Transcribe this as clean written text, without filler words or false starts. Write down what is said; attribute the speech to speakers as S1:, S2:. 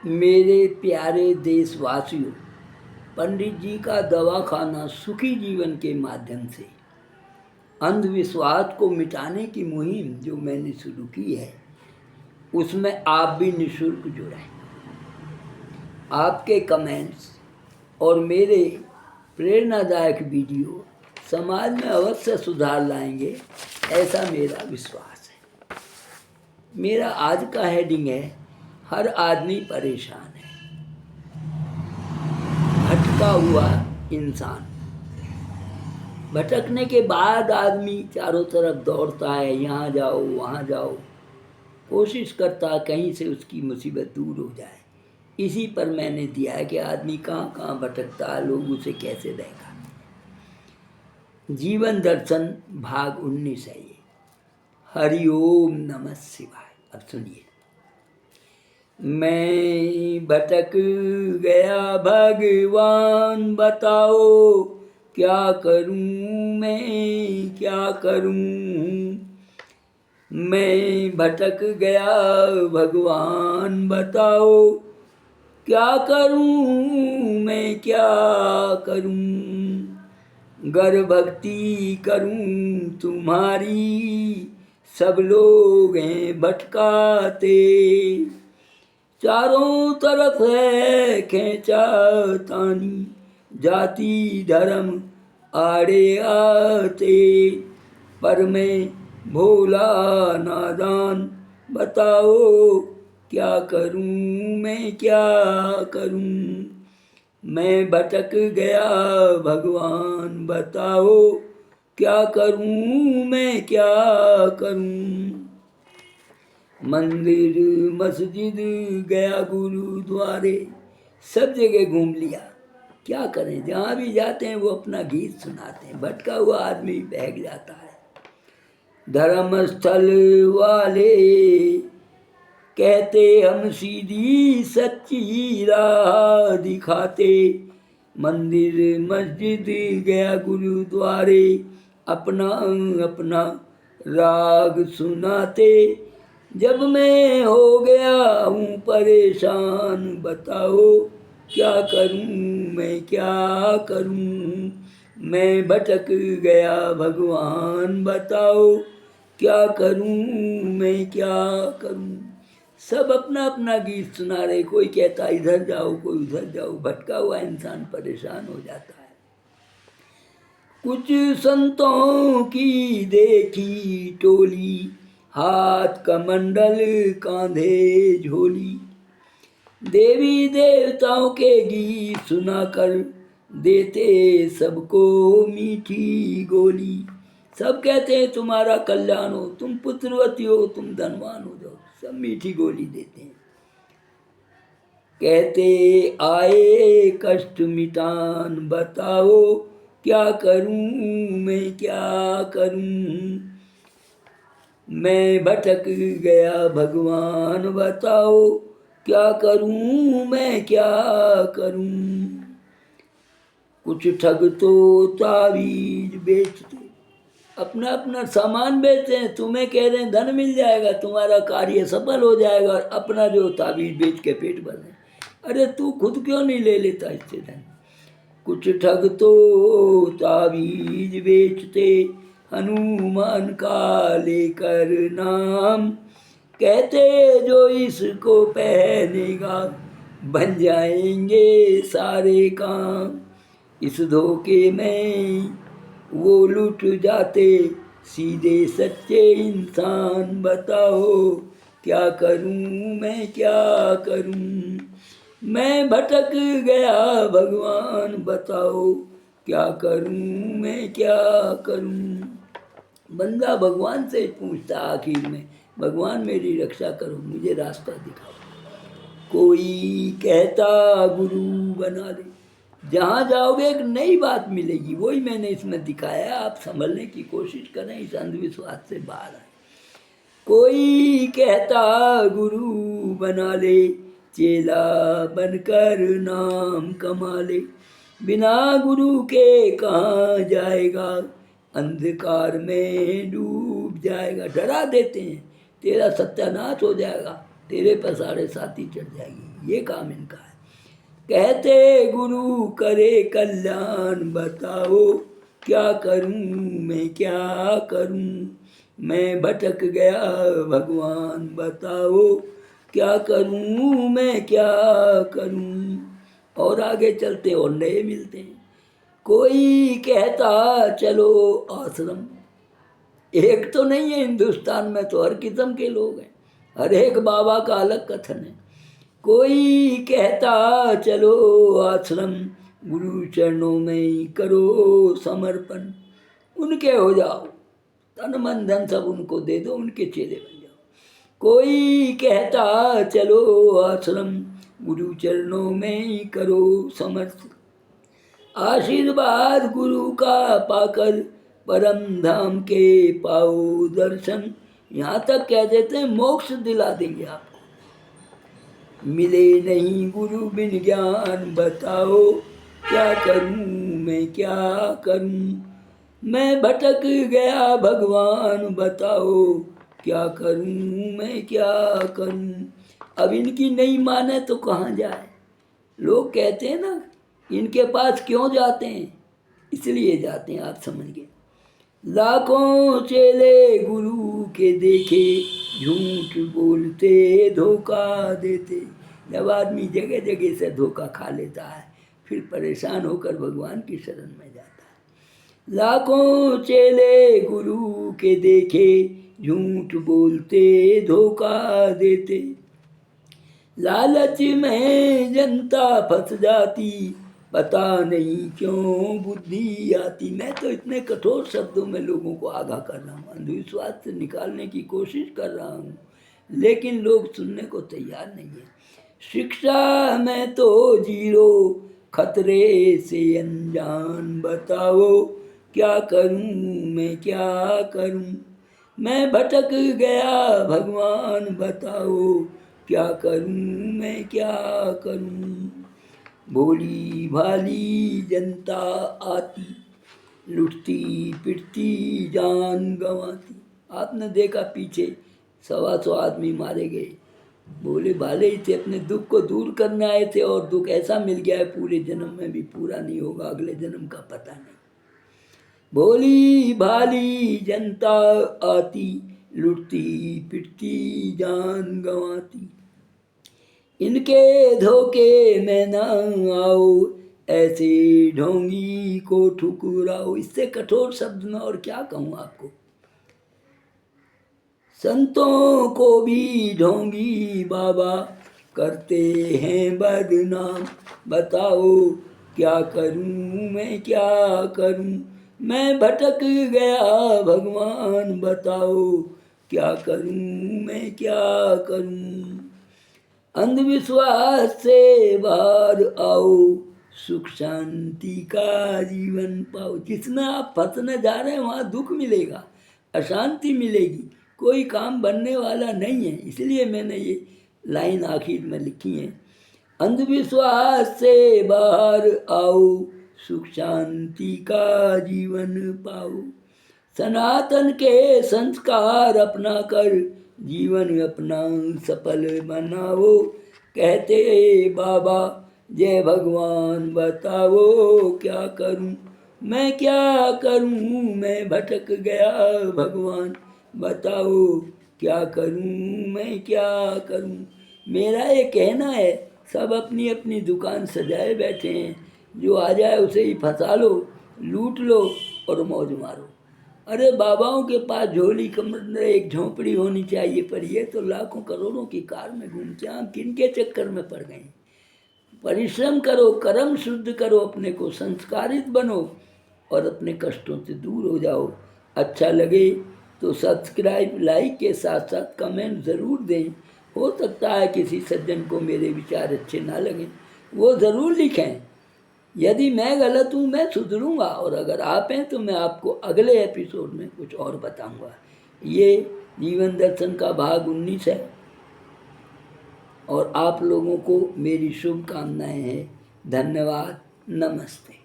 S1: मेरे प्यारे देशवासियों, पंडित जी का दवाखाना सुखी जीवन के माध्यम से अंधविश्वास को मिटाने की मुहिम जो मैंने शुरू की है, उसमें आप भी निःशुल्क जुड़ें। आपके कमेंट्स और मेरे प्रेरणादायक वीडियो समाज में अवश्य सुधार लाएंगे, ऐसा मेरा विश्वास है। मेरा आज का हेडिंग है, हर आदमी परेशान है, भटका हुआ इंसान। भटकने के बाद आदमी चारों तरफ दौड़ता है, यहाँ जाओ वहाँ जाओ, कोशिश करता है कहीं से उसकी मुसीबत दूर हो जाए। इसी पर मैंने दिया है कि आदमी कहाँ कहाँ भटकता है, लोग उसे कैसे देखा। जीवन दर्शन भाग 19 है ये। हरि ओम नमः शिवाय। अब सुनिए। मैं भटक गया भगवान, बताओ क्या करूं मैं, क्या करूं। मैं भटक गया भगवान, बताओ क्या करूं मैं, क्या करूं। गर भक्ति करूं तुम्हारी, सब लोग हैं भटकाते। चारों तरफ है खेचा तानी, जाति धर्म आड़े आते। पर मैं भोला नादान, बताओ क्या करूं मैं, क्या करूं। मैं भटक गया भगवान, बताओ क्या करूं मैं, क्या करूं। मंदिर मस्जिद गया गुरुद्वारे, सब जगह घूम लिया, क्या करें। जहाँ भी जाते हैं वो अपना गीत सुनाते हैं। भटका हुआ आदमी बहक जाता है। धर्मस्थल वाले कहते हम सीधी सच्ची राह दिखाते। मंदिर मस्जिद गया गुरुद्वारे, अपना अपना राग सुनाते। जब मैं हो गया हूँ परेशान, बताओ क्या करूँ मैं, क्या करूँ। मैं भटक गया भगवान, बताओ क्या करूँ मैं, क्या करूँ। सब अपना अपना गीत सुना रहे। कोई कहता इधर जाओ, कोई उधर जाओ। भटका हुआ इंसान परेशान हो जाता है। कुछ संतों की देखी टोली, हाथ कमंडल कांधे झोली। देवी देवताओं के गीत सुनाकर देते सबको मीठी गोली। सब कहते हैं तुम्हारा कल्याण हो, तुम पुत्रवती हो, तुम धनवान हो जाओ। सब मीठी गोली देते हैं। कहते आए कष्ट मिटान, बताओ क्या करूं मैं, क्या करूं। मैं भटक गया भगवान, बताओ क्या करूं मैं, क्या करूं। कुछ ठग तो तावीज बेचते, अपना अपना सामान बेचते हैं। तुम्हें कह रहे हैं धन मिल जाएगा, तुम्हारा कार्य सफल हो जाएगा, और अपना जो तावीज बेच के पेट भर रहे हैं। अरे तू खुद क्यों नहीं ले लेता इससे धन। कुछ ठग तो तावीज बेचते, हनुमान का लेकर नाम। कहते जो इसको पहनेगा, बन जाएंगे सारे काम। इस धोखे में वो लूट जाते सीधे सच्चे इंसान। बताओ क्या करूं मैं, क्या करूं। मैं भटक गया भगवान, बताओ क्या करूं मैं, क्या करूं। बंदा भगवान से पूछता आखिर में, भगवान मेरी रक्षा करो, मुझे रास्ता दिखाओ। कोई कहता गुरु बना ले, जहाँ जाओगे एक नई बात मिलेगी। वही मैंने इसमें दिखाया है। आप संभलने की कोशिश करें, इस अंधविश्वास से बाहर आए। कोई कहता गुरु बना ले, चेला बनकर नाम कमा ले। बिना गुरु के कहाँ जाएगा, अंधकार में डूब जाएगा। डरा देते हैं, तेरा सत्यानाश हो जाएगा, तेरे पसारे साथी चढ़ जाएगी, ये काम इनका है। कहते गुरु करे कल्याण, बताओ क्या करूं मैं क्या करूं, मैं भटक गया भगवान, बताओ क्या करूं मैं क्या करूं। और आगे चलते और नए मिलते हैं। कोई कहता चलो आश्रम, एक तो नहीं है हिंदुस्तान में, तो हर किस्म के लोग हैं, हर एक बाबा का अलग कथन है। कोई कहता चलो आश्रम, गुरु चरणों में ही करो समर्पण, उनके हो जाओ, तन मन धन सब उनको दे दो, उनके चेले बन जाओ। कोई कहता चलो आश्रम, गुरु चरणों में ही करो समर्पण, आशीर्वाद गुरु का पाकर परम धाम के पाओ दर्शन। यहाँ तक कह देते हैं मोक्ष दिला देंगे आपको। मिले नहीं गुरु बिन ज्ञान, बताओ क्या करूं मैं क्या करूं, मैं भटक गया भगवान, बताओ क्या करूं मैं क्या करूं। अब इनकी नहीं माने तो कहाँ जाए। लोग कहते हैं ना इनके पास क्यों जाते हैं, इसलिए जाते हैं, आप समझ गए। लाखों चेले गुरु के देखे, झूठ बोलते धोखा देते। जब आदमी जगह जगह से धोखा खा लेता है, फिर परेशान होकर भगवान की शरण में जाता है। लाखों चेले गुरु के देखे, झूठ बोलते धोखा देते। लालच में जनता फंस जाती, पता नहीं क्यों बुद्धि आती। मैं तो इतने कठोर शब्दों में लोगों को आगाह कर रहा हूँ, अंधविश्वास से निकालने की कोशिश कर रहा हूँ, लेकिन लोग सुनने को तैयार नहीं है। शिक्षा में तो जीरो, खतरे से अनजान, बताओ क्या करूँ मैं क्या करूँ, मैं भटक गया भगवान, बताओ क्या करूं मैं क्या करूं। भोली भाली जनता आती, लुटती पिटती जान गंवाती। आपने देखा पीछे 125 आदमी मारे गए, भोले भाले ही थे, अपने दुख को दूर करने आए थे, और दुख ऐसा मिल गया है पूरे जन्म में भी पूरा नहीं होगा, अगले जन्म का पता नहीं। भोली भाली जनता आती, लुटती पिटती जान गंवाती। इनके धोखे में न आओ, ऐसे ढोंगी को ठुकराओ। इससे कठोर शब्द में और क्या कहूँ आपको। संतों को भी ढोंगी बाबा करते हैं बदनाम, बताओ क्या करूं मैं क्या करूं, मैं भटक गया भगवान, बताओ क्या करूं मैं क्या करूं। अंधविश्वास से बाहर आओ, सुख शांति का जीवन पाओ। जिसमें आप फंसने जा रहे हैं वहाँ दुख मिलेगा, अशांति मिलेगी, कोई काम बनने वाला नहीं है। इसलिए मैंने ये लाइन आखिर में लिखी है, अंधविश्वास से बाहर आओ, सुख शांति का जीवन पाओ। सनातन के संस्कार अपना कर, जीवन अपना सफल बनाओ। कहते बाबा जय भगवान, बताओ क्या करूं मैं क्या करूं, मैं भटक गया भगवान, बताओ क्या करूं मैं क्या करूं। मेरा ये कहना है, सब अपनी अपनी दुकान सजाए बैठे हैं, जो आ जाए उसे ही फंसा लो, लूट लो और मौज मारो। अरे बाबाओं के पास झोली कमर में एक झोंपड़ी होनी चाहिए, पर ये तो लाखों करोड़ों की कार में घूमते हैं। हम किनके चक्कर में पड़ गए। परिश्रम करो, कर्म शुद्ध करो, अपने को संस्कारित बनो और अपने कष्टों से दूर हो जाओ। अच्छा लगे तो सब्सक्राइब लाइक के साथ साथ कमेंट ज़रूर दें। हो सकता है किसी सज्जन को मेरे विचार अच्छे ना लगें, वो ज़रूर लिखें। यदि मैं गलत हूँ मैं सुधरूंगा, और अगर आप हैं तो मैं आपको अगले एपिसोड में कुछ और बताऊंगा। ये जीवन दर्शन का भाग 19 है, और आप लोगों को मेरी शुभकामनाएं हैं। धन्यवाद, नमस्ते।